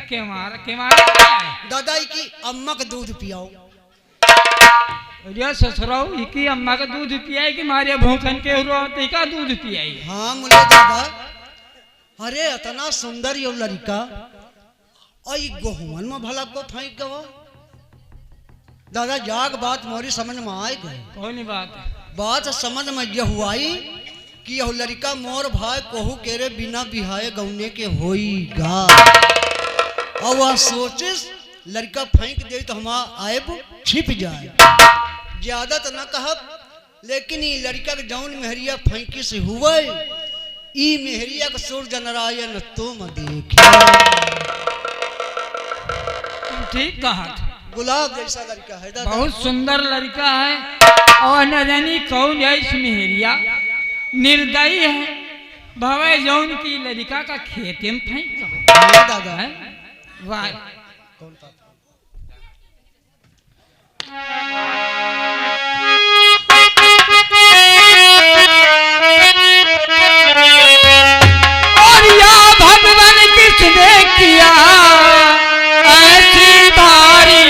के मारा दादा की अम्मा का दूध पियाओ। अरे ससुराओ की अम्मा का दूध पियाई कि मारे भूखन के रोते का दूध पियाई। हाँ मुझे दादा, अरे इतना सुंदर यो लड़का और गोहुमन में भला को फेंक गवा। दादा जाग बात मोरी समझ में आए गए। कौन बात समझ में यह हुआई कि यह लड़का मोर भाई कोहू केरे बिना बिहाए गौने के होईगा। और वह सोचे लड़का फेंक दे तो हम आए छिप जाए। ज्यादा तो न कहब, लेकिन ये लड़का के जौन मेहरिया फेंकी से हुआ ई मेहरिया का सूर्य नारायण तुम देखे। तुम ठीक कहा, गुलाब जैसा लड़का है दादा, बहुत सुंदर लड़का है। और न जानी कौन है इस मेहरिया, निर्दयी है भवे जौन की लड़का का खेते में फेंक दादा है। वाह और या भगवान किसने किया ऐसी भारी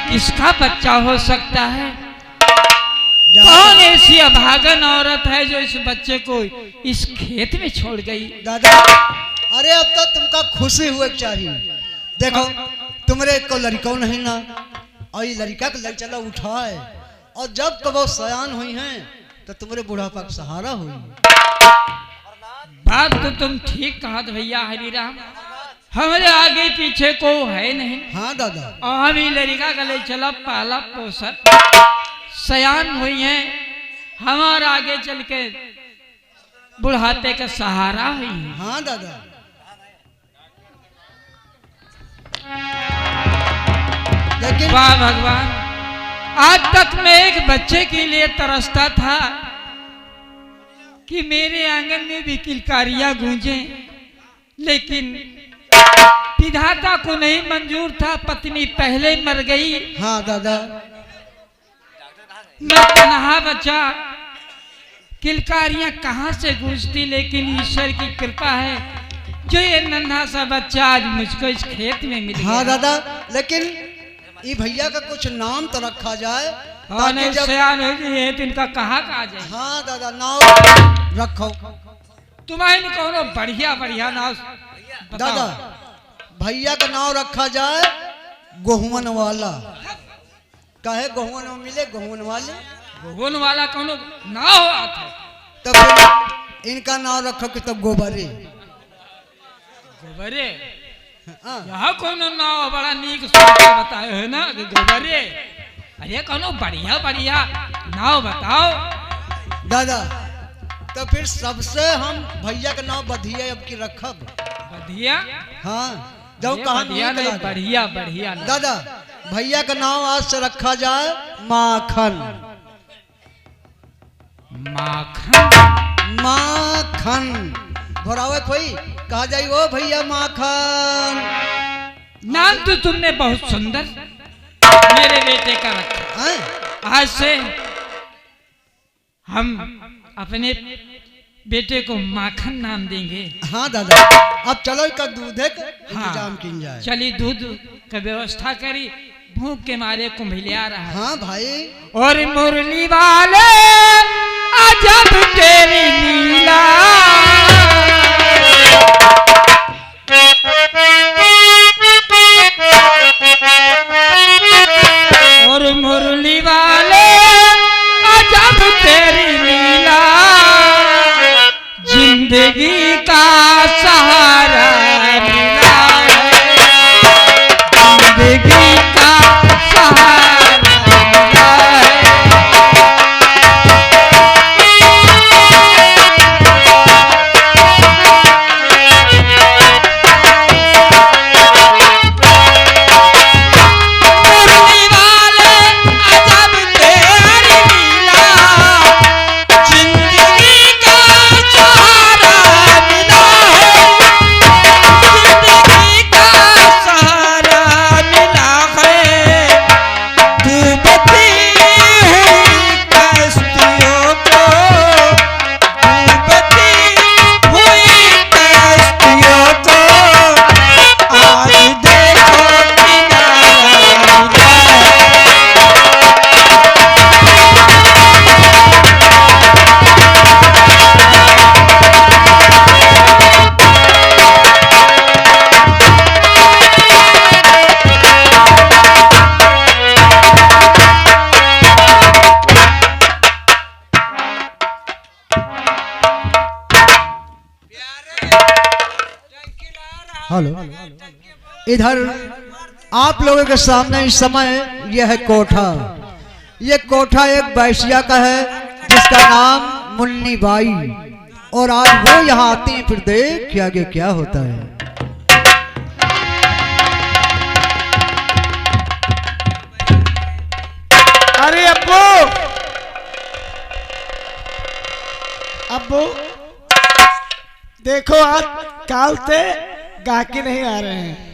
किसका बच्चा हो सकता है? कौन ऐसी अभागन औरत है जो इस बच्चे को इस खेत में छोड़ गई? दादा अरे अब तो तुमका खुशी हुए चाहिए। देखो तुम्हारे को लड़का नहीं ना, और ये लड़का के लड़ चला उठाए, और जब तो वो सयान हुई हैं तो तुम्हारे बुढ़ापा का सहारा हुई। बात तो तुम ठीक कहा भैया हरिराम, हमारे आगे पीछे को है नहीं। हाँ दादा, और हम ही लड़का गले चला पाला पोसर सयान हुई है, हमारा आगे चल के बुढ़ापे का सहारा हुई है। हाँ दादा, लेकिन वाह भगवान, आज तक मैं एक बच्चे के लिए तरसता था कि मेरे आंगन में भी किलकारियां गूंजे, लेकिन विधाता को नहीं मंजूर था, पत्नी पहले मर गई। हाँ दादा, मैं तनहा बचा, किलकारियां कहां से गूंजती, लेकिन ईश्वर की कृपा है जो ये नन्हा सा बच्चा आज मुझको इस खेत में मिल गया। हाँ दादा, लेकिन ये भैया का कुछ नाम तो रखा जाए। हाँ नहीं, सयान हो गई है तो इनका कहाँ कहा जाए। हाँ दादा, नाम रखो तुम्हारे कौनो बढ़िया बढ़िया नाम दादा। भैया का नाम रखा जाए गोहुमन वाला। काहे गोहुमन में मिले गोहुमन वाले, गोहुमन वाला कौनो ना हो आता, तब इनका नाम रखो कि तब गोबरे। गोबरे यहाँ कोनो नाव बड़ा नीक सोच के बताए है ना कि गोबरे। अरे कोनो बढ़िया बढ़िया नाव बताओ दादा। तो फिर सबसे हम भैया का नाम बधिया अब की रखब। बधिया? हाँ, जब कहा नहीं, बढ़िया बढ़िया दादा। भैया का नाम आज से रखा जाए माखन। माखन? माखन घोरावे कोई कहा जाए वो भैया माखन। नाम तो तुमने बहुत सुंदर मेरे बेटे का रखा। आज से हम अपने बेटे को माखन नाम देंगे। हाँ दादा, अब चलो का दूध इंतजाम की जाए। चली दूध का व्यवस्था करी, भूख के मारे कुंभलिया रहा। हाँ भाई। और मुरली वाले अजब तेरी लीला, और मुरली वाले अजब तेरी लीला, हेलो, इधर आप लोगों के सामने इस समय यह है कोठा। ये कोठा एक वैश्या का है जिसका नाम मुन्नी बाई, और आज वो यहाँ आती है। फिर देख कि आगे क्या होता है। अरे अब्बू, अब्बू देखो आज काल से गाके नहीं आ रहे हैं।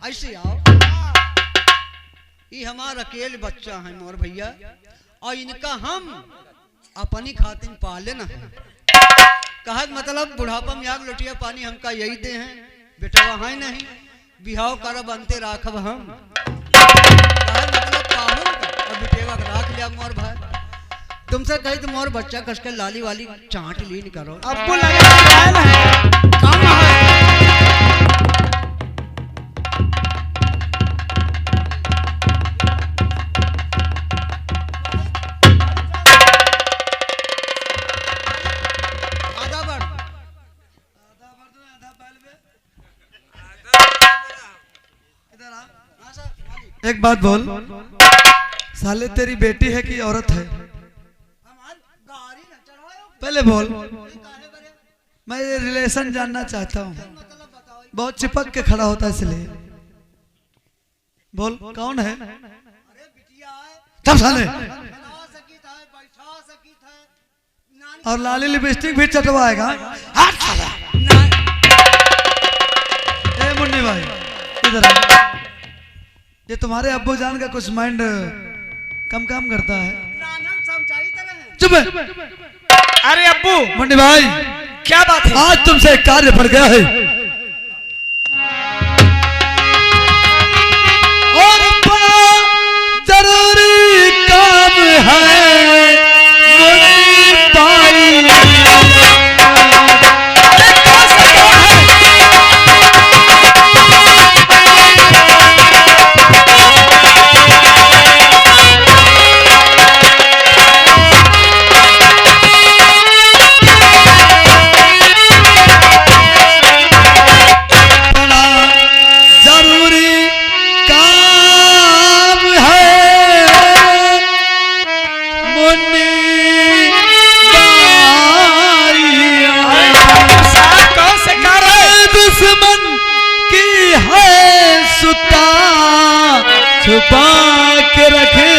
ऐसे आओ, ये हमारा अकेले बच्चा है मोर भैया, और इनका हम अपनी खातिर पाले न है। कहा मतलब बुढ़ापा में आग लोटिया पानी हमका यही दे हैं, बेटा वहाँ नहीं बिहाव कर बनते राखब हम। कहा मतलब पाहू और बेटेवा राख लिया मोर भाई। तुमसे कही तो मोर बच्चा कस के लाली वाली चाट लीन करो। अब्बू लगा काम है। एक बात बोल, साले तेरी बेटी है कि औरत है? पहले बोल, मैं ये रिलेशन जानना चाहता हूँ। बहुत चिपक के खड़ा होता है इसलिए बोल, कौन है? चल साले, और लाली लिपस्टिक भी चटवाएगा। ए मुन्नी भाई इधर आ। ये तुम्हारे अब्बू जान का कुछ माइंड कम काम करता है। चुप है। अरे अब्बू, मुन्नी भाई क्या बात है? आज तुमसे एक कार्य पड़ गया है, और बड़ा जरूरी काम है मुन्नी भाई। छुपा के रखे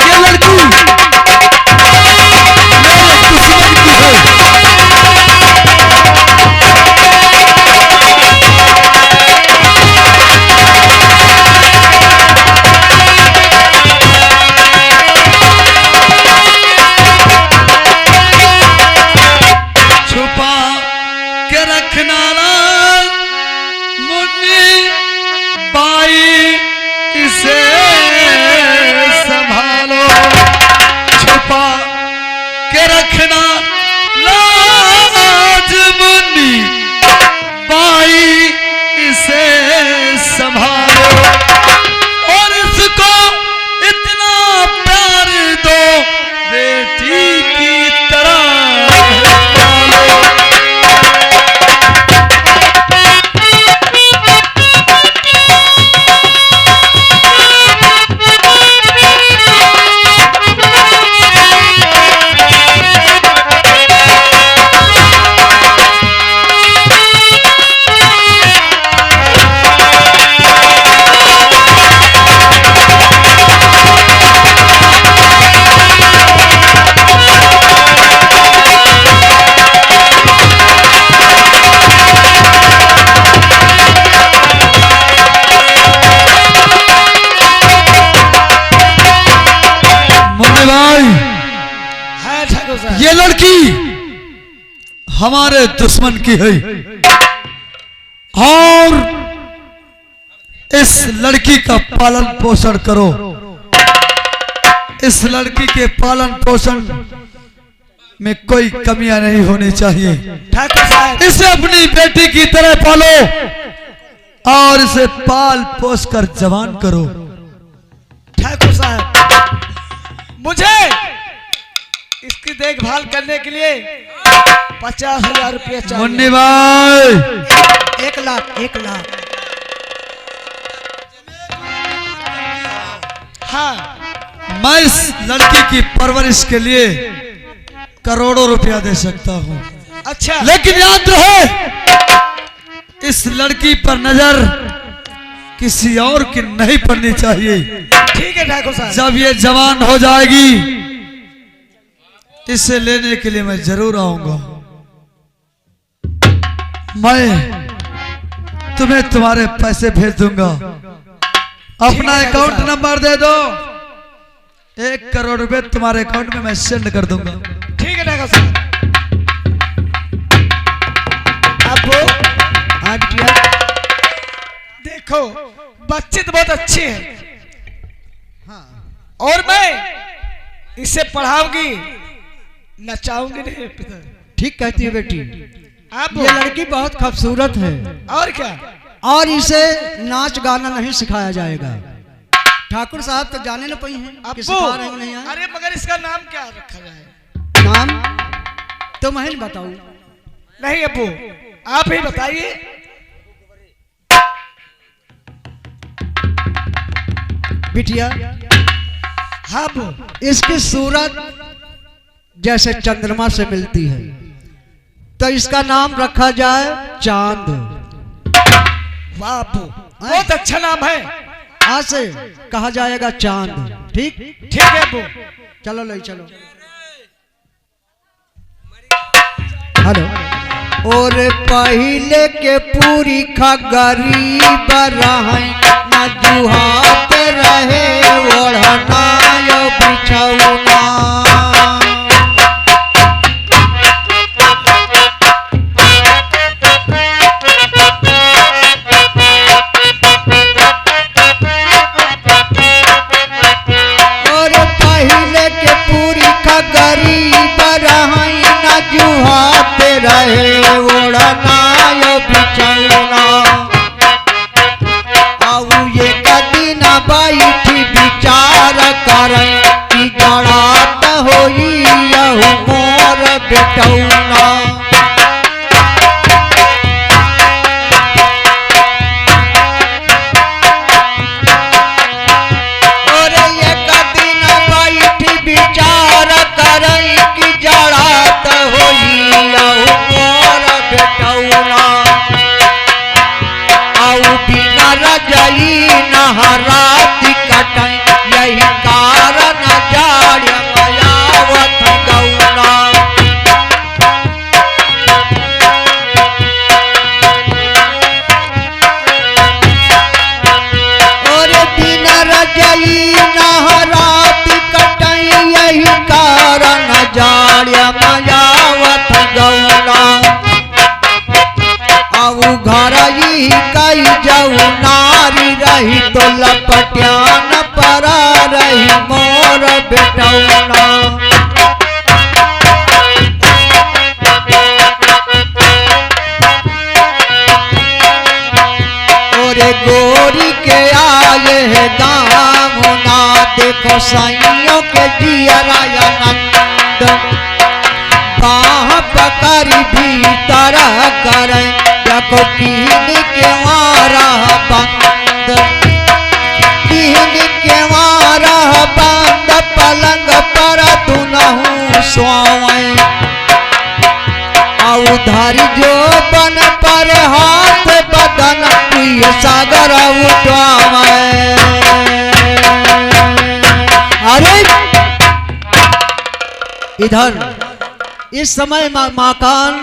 ये लड़की दुश्मन की है। छुपा के रखना इसे संभालो, छुपा के रखना लाज मुन्नी बाई, इसे संभालो, और इसको इतना प्यार दो बेटी की तरह। ये लड़की हमारे दुश्मन की है, और इस लड़की का पालन पोषण करो। इस लड़की के पालन पोषण में कोई कमियां नहीं होनी चाहिए। ठाकुर साहब, इसे अपनी बेटी की तरह पालो और इसे पाल पोस कर जवान करो। ठाकुर साहब, मुझे इसकी देखभाल करने के लिए 50,000 रुपया चाहिए। मुन्नी भाई 1 लाख। हाँ मैं इस लड़की की परवरिश के लिए करोड़ों रुपया दे सकता हूँ, अच्छा लेकिन याद रहे इस लड़की पर नजर किसी और की नहीं पड़नी चाहिए। ठीक है ठाकुर साहब। जब ये जवान हो जाएगी इसे लेने के लिए मैं जरूर आऊंगा। मैं तुम्हें तुम्हारे पैसे भेज दूंगा। अपना अकाउंट नंबर दे दो, 1 करोड़ रुपए तुम्हारे अकाउंट में मैं सेंड कर दूंगा। ठीक है ठाकुर साहब। अब हाँ बिटिया, देखो बच्चे तो बहुत अच्छे हैं हाँ और मैं इसे पढ़ाऊंगी नचाऊंगी नहीं पिता। ठीक कहती है बेटी। आप ये लड़की बहुत खूबसूरत है और क्या और इसे नाच गाना नहीं सिखाया जाएगा। ठाकुर साहब तो जाने न पाई हैं कि सिखा रहे हैं नहीं हैं। अरे मगर इसका नाम क्या रखा जाए? नाम तो मैं बताऊं? नहीं अब्बू आप ही बताइए। बिटिया हाँ अब्बू इसकी सूरत जैसे चंद्रमा से मिलती है तो इसका नाम रखा जाए चांद। वाह अब्बू बहुत अच्छा नाम है। आज से कहा जाएगा चांद। ठीक ठीक है अब्बू। चलो ले चलो। हेलो। और पहले के पूरी गरीब रहे न जुहात रहे ओढ़ना यो बिछौना। और पहले के पूरी गरीब रहे न जुहात रहे ओढ़ना यो बिछौना। आऊ ये कदी न बैठी विचार करे कि गड़ात होई यहू मोर बेटौना। और ये कदी न बैठी विचार करे कि जड़ात होई यहू मोर बेटौना। आऊ बिना रजई नहरात कटै यही कारण जाड़ मयावत गौना। और बिना रजई नहरात कटै यही कारण जाड़ मयावत गौना। आऊ घर ही कई जाऊ नारी रही तो लपट्यान परा रही मोर बेटौना। और गोरी के आए है दाम ना देखो साइयों के जियरा आनंद। बाह पकड़ी भीतर करे देखो कीन के मारा बंद। कीन के मारा बंद पलंग पर दुनहु सोए। आऊ धारी जो बन पर हाथ बदन प्रिय सागर उठावे। अरे इधर इस समय माकान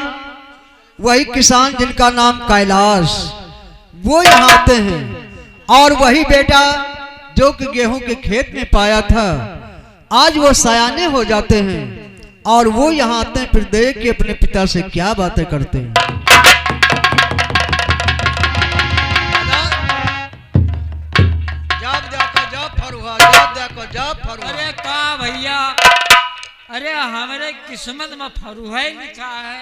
वही किसान जिनका नाम कैलाश वो यहाँ आते हैं और वही बेटा जो कि गेहूं के खेत में पाया था आज वो सयाने हो जाते हैं और वो यहाँ आते हैं। फिर देख के अपने पिता से क्या बातें करते हैं। अरे का भैया, अरे हमारे किस्मत में फरुहा लिखा है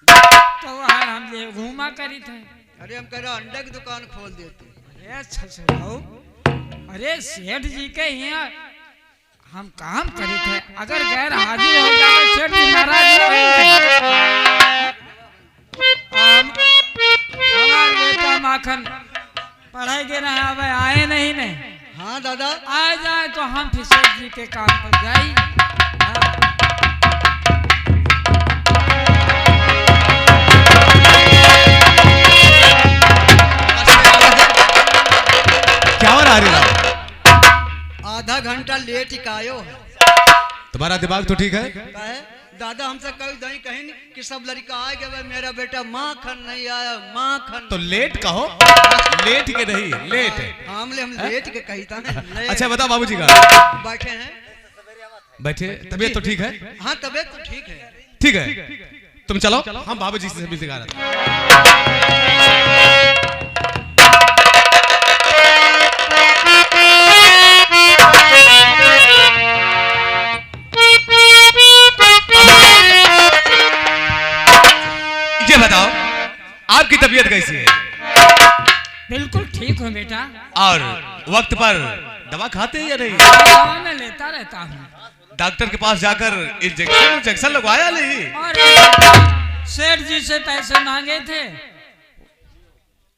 तो वह हम ये घूमा करी थे। अरे हम कह रहे अंडे की दुकान खोल देते। अरे अच्छा भाऊ, अरे सेठ जी के यहाँ हम काम करे थे, अगर गैर हाजिर हो जाए तो सेठ जी नाराज न होंगे। हमारे बेटा माखन पढ़ाई के ना आवे, आए नहीं ने। हाँ दादा, आ जाए तो हम फिर सेठ जी के काम पर जाई। क्या हो रहा है? आधा घंटा लेट ही कायो है। तुम्हारा दिमाग तो ठीक है? काहे? दादा हमसे कभी दही कहीं नहीं कि सब लड़का आ गया, मेरा बेटा माखन नहीं आया, माखन। तो लेट कहो, लेट के नहीं, लेट। हम लेट के कही था। अच्छा बताओ बाबूजी का बैठे हैं। बैठे, तबीयत तो ठीक है? हाँ तबीयत तो ठीक है। ठीक है, तुम चलो, हम बाबूजी से भी सिखा रहे थे। ये बताओ आपकी तबीयत कैसी है? बिल्कुल ठीक हूँ बेटा। और वक्त पर दवा खाते हैं या नहीं? दवा मैं लेता रहता हूँ। डॉक्टर के पास जाकर इंजेक्शन लगवाया नहीं? और सेठ जी से पैसे मांगे थे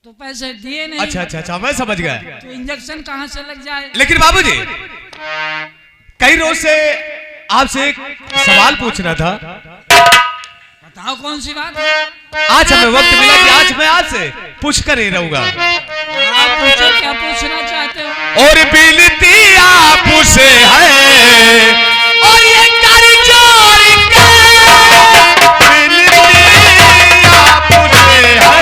तो पैसे दिए नहीं। अच्छा, मैं समझ गया। तो इंजेक्शन कहाँ से लग जाए? लेकिन बाबूजी, कई रोज से आपसे एक सवाल पूछना था। बताओ कौन सी बात है? आज हमें वक्त मिला कि आज मैं आपसे पूछ कर ही रहूंगा। आप पूछो, क्या पूछना चाहते हो? और बिनती आपसे है, और ये कर जोर के बिनती आपसे है।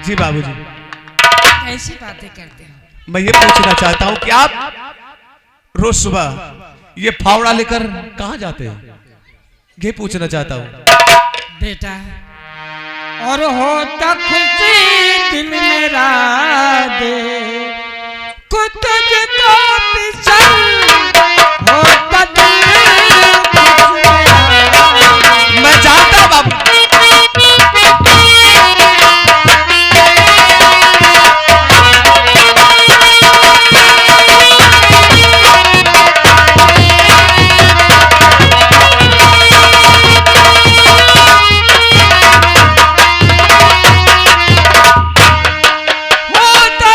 जी बाबूजी, कैसी बातें करते हो? मैं ये पूछना चाहता हूँ कि आप रोज सुबह ये फावड़ा लेकर कहाँ जाते हैं? ये पूछना चाहता हूँ बेटा। और होता खुशी दिल मेरा दे कुछ तो पिछल होता दिल मैं जानता हूँ बाबू। होता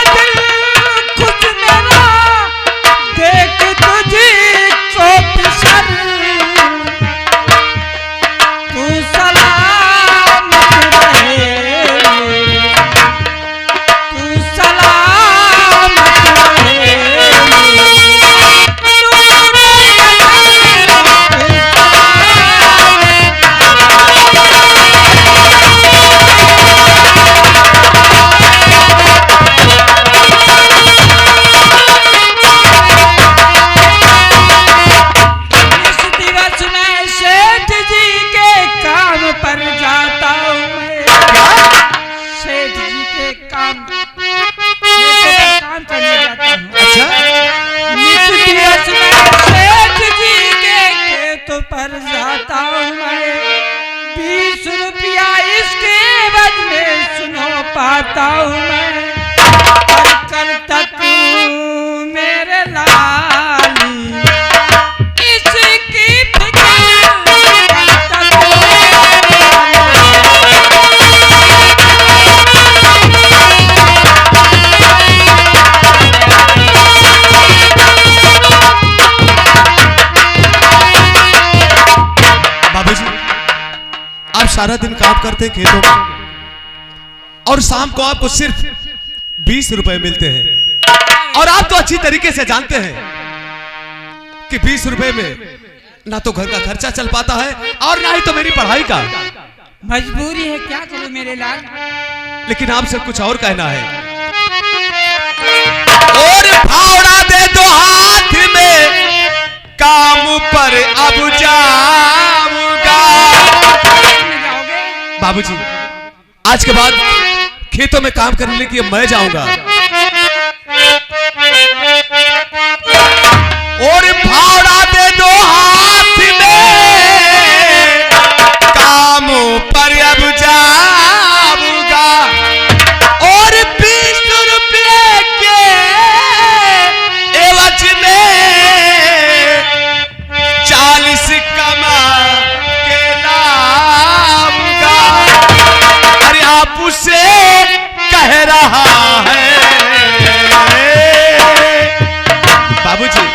सारा दिन काम करते हैं खेतों में और शाम को आपको सिर्फ 20 रुपए मिलते हैं। और आप तो अच्छी तरीके से जानते हैं कि 20 रुपए में ना तो घर का खर्चा चल पाता है और ना ही तो मेरी पढ़ाई का। मजबूरी है, क्या करूं मेरे लाल। लेकिन आपसे कुछ और कहना है। और फावड़ा दे दो हाथ में, काम पर अब जाऊंगा। बाबूजी, आज के बाद खेतों में काम करने के लिए मैं जाऊंगा। और फावड़ा दे दो हाथ में, काम पर अब जाऊंगा। और 20 रुपये के एवज में 40 कमा के लाऊंगा। अरे आप उसे कह रहा है बाबूजी।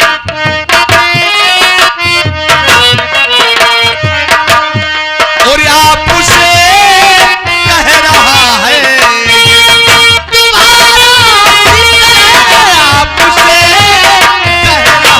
और आप उसे कह रहा है, आप उसे कह रहा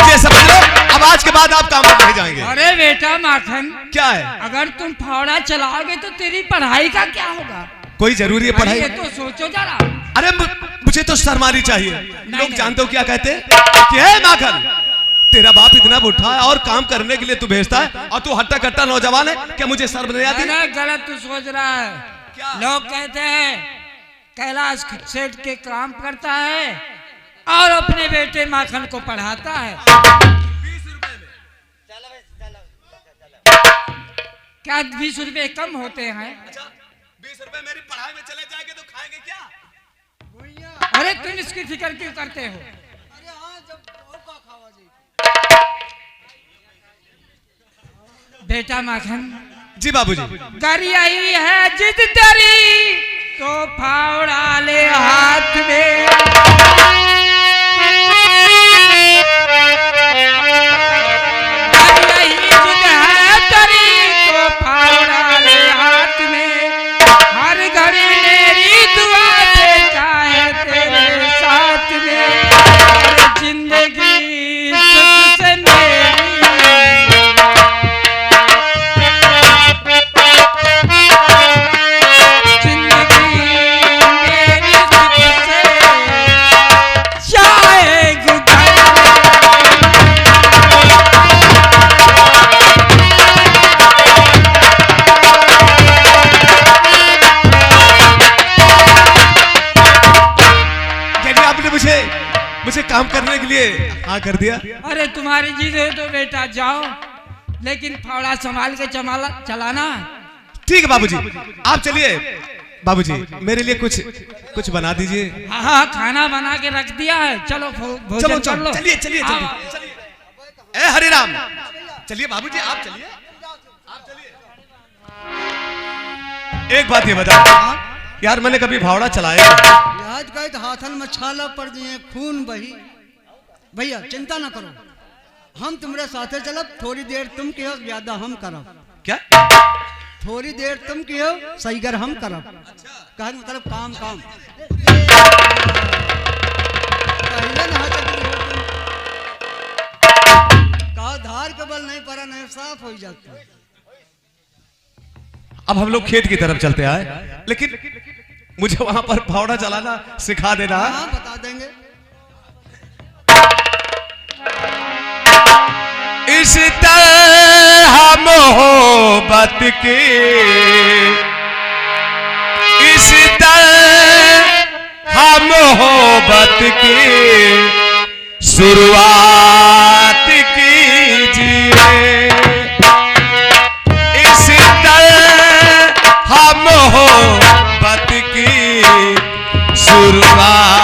ये समझ लो। अब आज के बाद आप काम पर नहीं जाएंगे। अरे बेटा माखन, क्या है? अगर तुम फावड़ा चलाओगे तो तेरी पढ़ाई का क्या होगा? कोई जरूरी है अरे पढ़ाई? ये तो सोचो जरा। अरे मुझे तो शर्मानी चाहिए। लोग नहीं। जानते हो क्या कहते हैं कि हे माखन, तेरा बाप इतना बुढ़ा है और काम करने के लिए तू भेजता है और तू हट्टा कट्टा नौजवान है, क्या मुझे शर्म नहीं आती? नहीं, गलत तू सोच रहा है। क्या? लोग कहते हैं कैलाश सेठ के काम करता है और अपने बेटे माखन को पढ़ाता है। क्या 20 रुपए कम होते हैं? 20 रुपए मेरी पढ़ाई में चले जाएंगे तो खाएंगे क्या? अरे तुम इसकी फिक्र क्यों करते हो? बेटा माखन, जी बाबूजी। कर यही है जिद तेरी तो फावड़ा ले हाथ में। कर यही जिद है तेरी तो फावड़ा ले हाथ में। हर घड़ी मेरी दुआ देता है तेरे साथ में। और जिंदगी सुख से मेरी मुझे काम करने के लिए हाँ कर दिया। अरे तुम्हारी जिद है तो बेटा जाओ, लेकिन फावड़ा संभाल के चलाना। ठीक है बाबूजी, आप चलिए। बाबूजी मेरे लिए कुछ बना दीजिए। हाँ हाँ, खाना बना के रख दिया है। चलो भोजन कर लो। चलिए चलिए चलिए। ए हरिराम, चलिए बाबूजी आप चलिए, आप चलिए। एक बात ये बता यार, मैंने कभी फावड़ा चलाया? आज गए तो हाथन में छाला पड़ दिए, खून बही। भैया चिंता ना करो, हम तुम्हारे साथे चलब। थोड़ी देर तुम कहो, ज्यादा हम करब। क्या? थोड़ी देर तुम कहो, सही कर हम करब। कहने मतलब काम काम। पहले ना कहा धार के बल नहीं पड़ा, नहीं साफ हो जाता। अब हम लोग खेत की तरफ चलते आए, लेकिन मुझे वहां पर फावड़ा चलाना सिखा देना। हाँ बता देंगे। इस तरह मोहब्बत की, इस तरह मोहब्बत की शुरुआत कीजिए। इस तरह मोहब्बत की शुरुआत